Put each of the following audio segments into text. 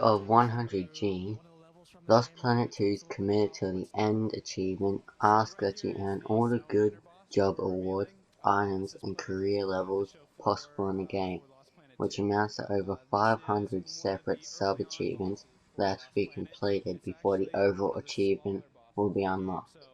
of 100G, Lost Planet 2's committed to the end achievement asks that you earn all the good job awards, items, and career levels possible in the game, which amounts to over 500 separate sub-achievements that have to be completed before the overall achievement will be unlocked.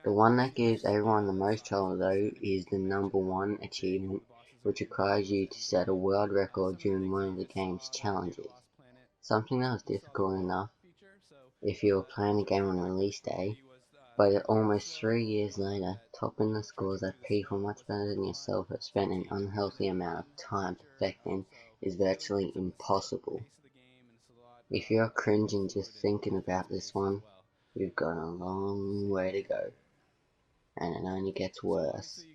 The one that gives everyone the most trouble though is the number 1 achievement, which requires you to set a world record during one of the game's challenges. Something that was difficult enough if you were playing the game on release day, but almost 3 years later, topping the scores that people much better than yourself have spent an unhealthy amount of time perfecting is virtually impossible. If you're cringing just thinking about this one, you've got a long way to go, and it only gets worse.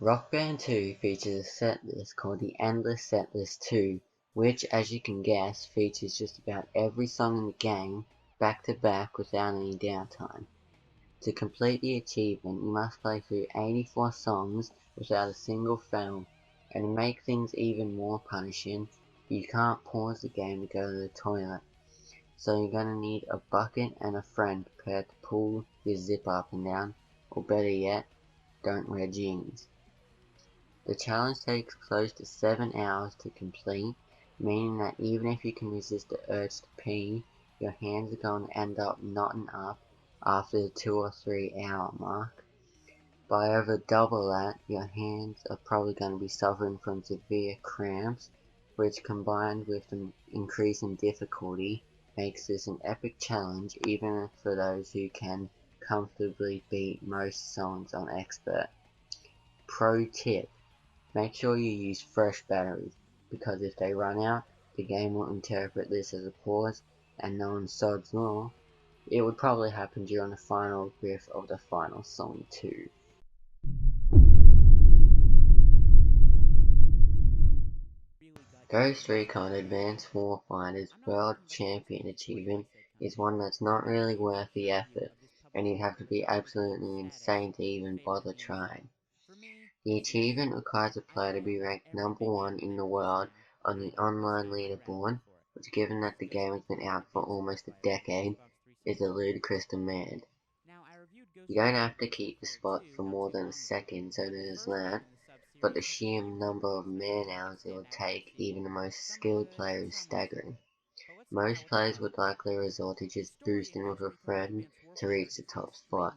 Rock Band 2 features a setlist called the Endless Setlist 2, which, as you can guess, features just about every song in the game, back to back without any downtime. To complete the achievement, you must play through 84 songs without a single fail, and to make things even more punishing, you can't pause the game to go to the toilet, so you're gonna need a bucket and a friend prepared to pull your zipper up and down, or better yet, don't wear jeans. The challenge takes close to 7 hours to complete, meaning that even if you can resist the urge to pee, your hands are going to end up knotting up after the 2 or 3 hour mark. By over double that, your hands are probably going to be suffering from severe cramps, which combined with the increase in difficulty makes this an epic challenge even for those who can comfortably beat most songs on Expert. Pro tip: make sure you use fresh batteries, because if they run out, the game will interpret this as a pause, and knowing Sod's Law, it would probably happen during the final riff of the final song too. Ghost Recon Advanced Warfighter's World Champion achievement is one that's not really worth the effort, and you'd have to be absolutely insane to even bother trying. The achievement requires a player to be ranked number 1 in the world on the online leaderboard, which, given that the game has been out for almost a decade, is a ludicrous demand. You don't have to keep the spot for more than a second, so there's that, but the sheer number of man hours it would take even the most skilled player is staggering. Most players would likely resort to just boosting with a friend to reach the top spot.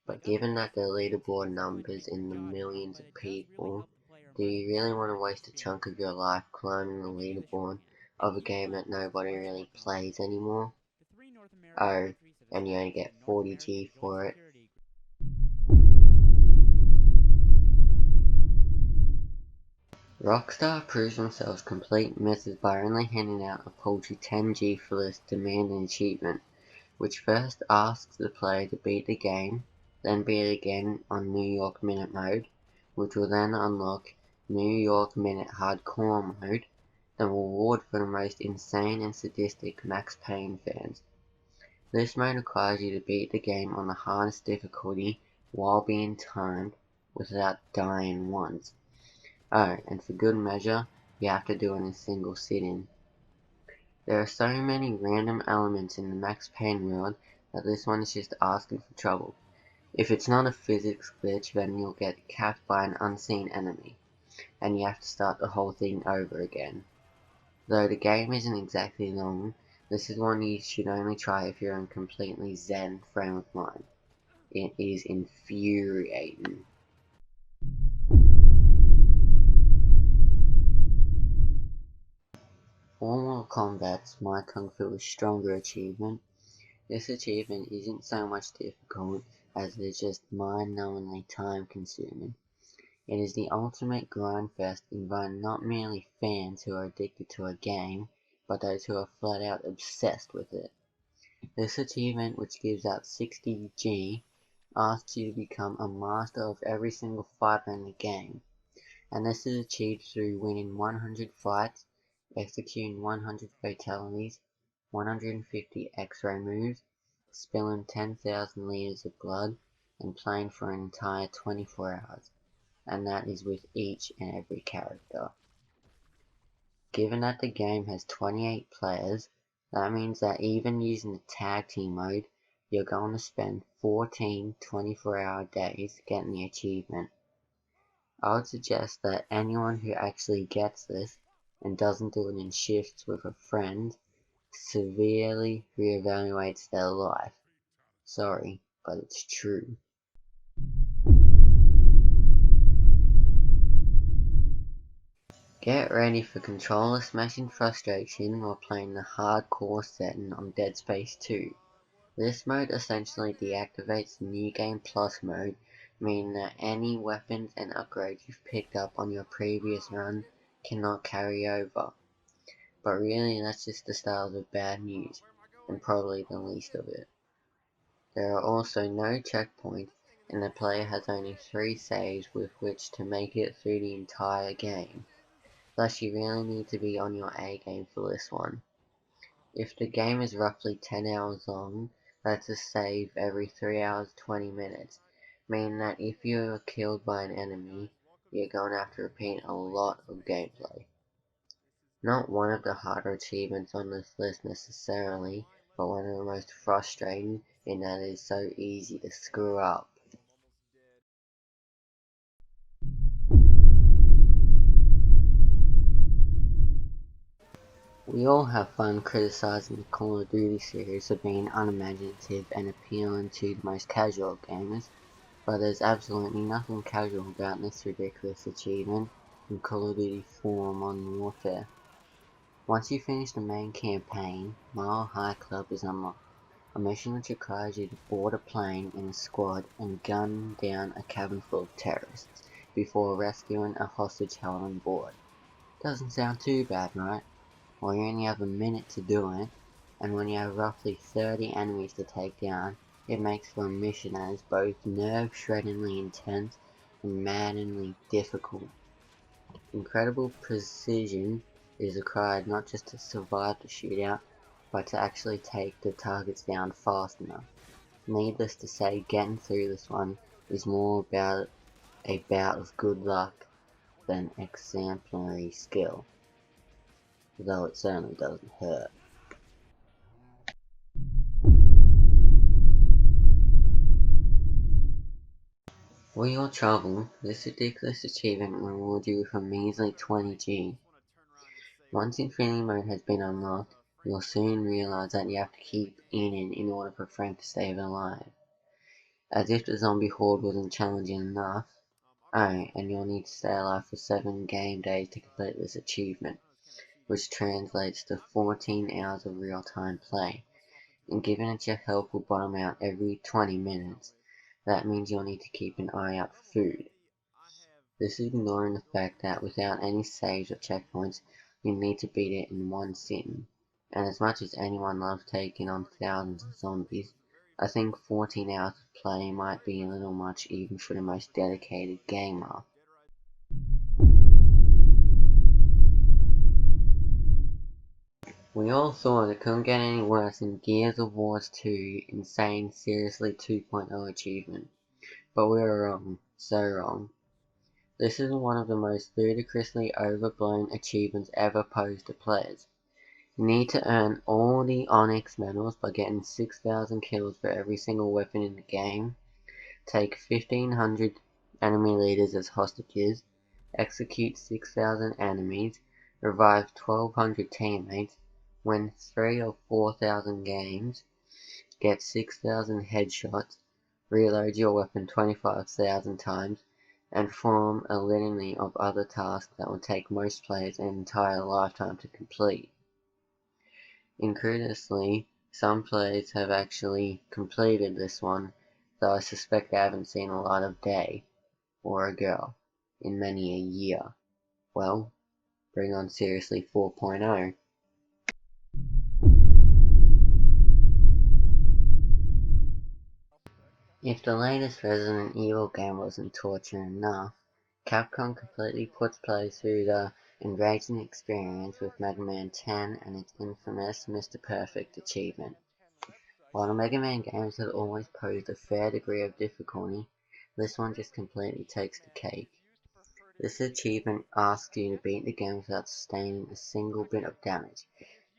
But given that the leaderboard numbers in the millions of people, do you really want to waste a chunk of your life climbing the leaderboard of a game that nobody really plays anymore? Oh, and you only get 40G for it. Rockstar proves themselves complete misses by only handing out a paltry 10G for this demanding achievement, which first asks the player to beat the game, then beat it again on New York Minute mode, which will then unlock New York Minute Hardcore mode, the reward for the most insane and sadistic Max Payne fans. This mode requires you to beat the game on the hardest difficulty while being timed without dying once. Oh, and for good measure, you have to do it in a single sitting. There are so many random elements in the Max Payne world that this one is just asking for trouble. If it's not a physics glitch, then you'll get capped by an unseen enemy, and you have to start the whole thing over again. Though the game isn't exactly long, this is one you should only try if you're in completely zen frame of mind. It is infuriating. For Mortal Kombat's My Kung Fu is Stronger achievement, this achievement isn't so much difficult as it is just mind-numbingly time-consuming. It is the ultimate grindfest inviting not merely fans who are addicted to a game, but those who are flat out obsessed with it. This achievement, which gives out 60G, asks you to become a master of every single fighter in the game, and this is achieved through winning 100 fights, executing 100 fatalities, 150 X-ray moves, spilling 10,000 liters of blood, and playing for an entire 24 hours. and that is with each and every character. Given that the game has 28 players, that means that even using the tag team mode, you're going to spend 14 24-hour days getting the achievement. I would suggest that anyone who actually gets this and doesn't do it in shifts with a friend severely reevaluates their life. Sorry, but it's true. Get ready for controller smashing frustration while playing the hardcore setting on Dead Space 2. This mode essentially deactivates the New Game Plus mode, meaning that any weapons and upgrades you've picked up on your previous run cannot carry over. But really that's just the start of the bad news, and probably the least of it. There are also no checkpoints, and the player has only 3 saves with which to make it through the entire game. Thus you really need to be on your A game for this one. If the game is roughly 10 hours long, that's a save every 3 hours 20 minutes, meaning that if you are killed by an enemy, you're going to have to repeat a lot of gameplay. Not one of the harder achievements on this list necessarily, but one of the most frustrating in that it is so easy to screw up. We all have fun criticizing the Call of Duty series for being unimaginative and appealing to the most casual gamers, but there's absolutely nothing casual about this ridiculous achievement in Call of Duty 4 Modern Warfare. Once you finish the main campaign, Mile High Club is unlocked, a mission which requires you to board a plane in a squad and gun down a cabin full of terrorists before rescuing a hostage held on board. Doesn't sound too bad, right? Well, you only have a minute to do it, and when you have roughly 30 enemies to take down, it makes for a mission that is both nerve-shreddingly intense and maddeningly difficult. Incredible precision is required not just to survive the shootout, but to actually take the targets down fast enough. Needless to say, getting through this one is more about a bout of good luck than exemplary skill, though it certainly doesn't hurt. For your trouble, this ridiculous achievement will reward you with a measly 20G. Once Infinity Mode has been unlocked, you'll soon realize that you have to keep in order for Frank to stay alive. As if the zombie horde wasn't challenging enough. Oh, and you'll need to stay alive for 7 game days to complete this achievement, which translates to 14 hours of real-time play. And given that your health will bottom out every 20 minutes, that means you'll need to keep an eye out for food. This is ignoring the fact that without any saves or checkpoints, you need to beat it in one sitting. And as much as anyone loves taking on thousands of zombies, I think 14 hours of play might be a little much even for the most dedicated gamer. We all thought it couldn't get any worse than Gears of War 2 Insane Seriously 2.0 achievement, but we were wrong, so wrong. This is one of the most ludicrously overblown achievements ever posed to players. You need to earn all the Onyx medals by getting 6,000 kills for every single weapon in the game, take 1,500 enemy leaders as hostages, execute 6,000 enemies, revive 1,200 teammates, win 3 or 4,000 games, get 6,000 headshots, reload your weapon 25,000 times, and form a litany of other tasks that would take most players an entire lifetime to complete. Incredulously, some players have actually completed this one, though I suspect they haven't seen a lot of day, or a girl, in many a year. Well, bring on Seriously 4.0. If the latest Resident Evil game wasn't torture enough, Capcom completely puts players through the enraging experience with Mega Man 10 and its infamous Mr. Perfect achievement. While the Mega Man games have always posed a fair degree of difficulty, this one just completely takes the cake. This achievement asks you to beat the game without sustaining a single bit of damage.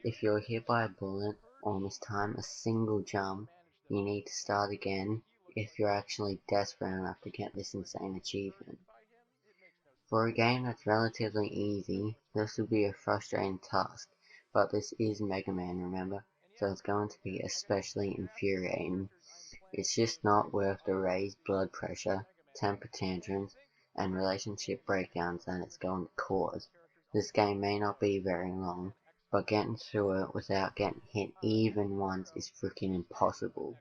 If you're hit by a bullet or miss time a single jump, you need to start again if you're actually desperate enough to get this insane achievement. For a game that's relatively easy, this will be a frustrating task, but this is Mega Man, remember, so it's going to be especially infuriating. It's just not worth the raised blood pressure, temper tantrums, and relationship breakdowns that it's going to cause. This game may not be very long, but getting through it without getting hit even once is freaking impossible.